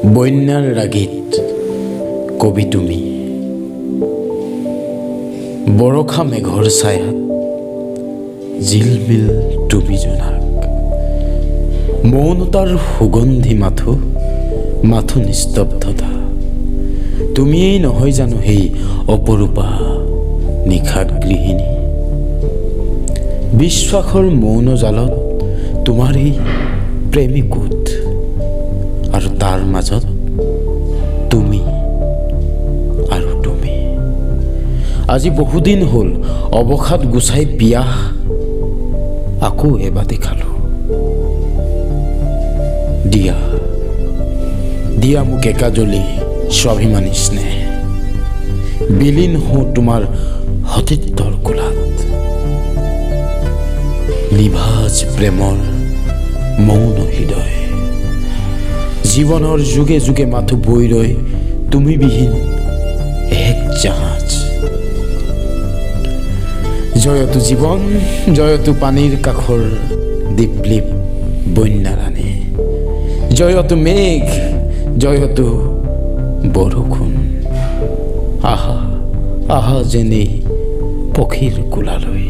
বন্যাৰ ৰাগীত কবি তুমি, বৰষা মেঘৰ ছায়াত জিলমিল তুমি জোনাক, মৌনতাৰ সুগন্ধি মাথো নিস্তব্ধতা। তুমিয়েই নহয় জানো সেই অপৰূপা নিশাত গৃহিণী, বিশ্বাসৰ মৌন জালত তোমাৰ এই প্ৰেমিকোট, আৰু তাৰ মাজত তুমি আৰু তুমি। আজি বহুদিন হ'ল অৱসাদ গুচাই পিয়াহ আকৌ এবাতি খালোঁ। দিয়া মোক একাজলি স্বাভিমানী স্নেহ, বিলীন হওঁ তোমাৰ সতীত্বৰ কোলাত। নিভাজ প্ৰেমৰ মৌন হৃদয়, জীৱনৰ যুগে যুগে মাথো বৈ ৰয় তুমিবিহীন এক জাহাজ। জয়তু জীৱন, জয়তু পানীৰ কাষৰ দীপলিপ বন্যাৰাণী, জয়তু মেঘ, জয়তু বৰষুণ। আহা যেনেই পক্ষীৰ কোলালৈ।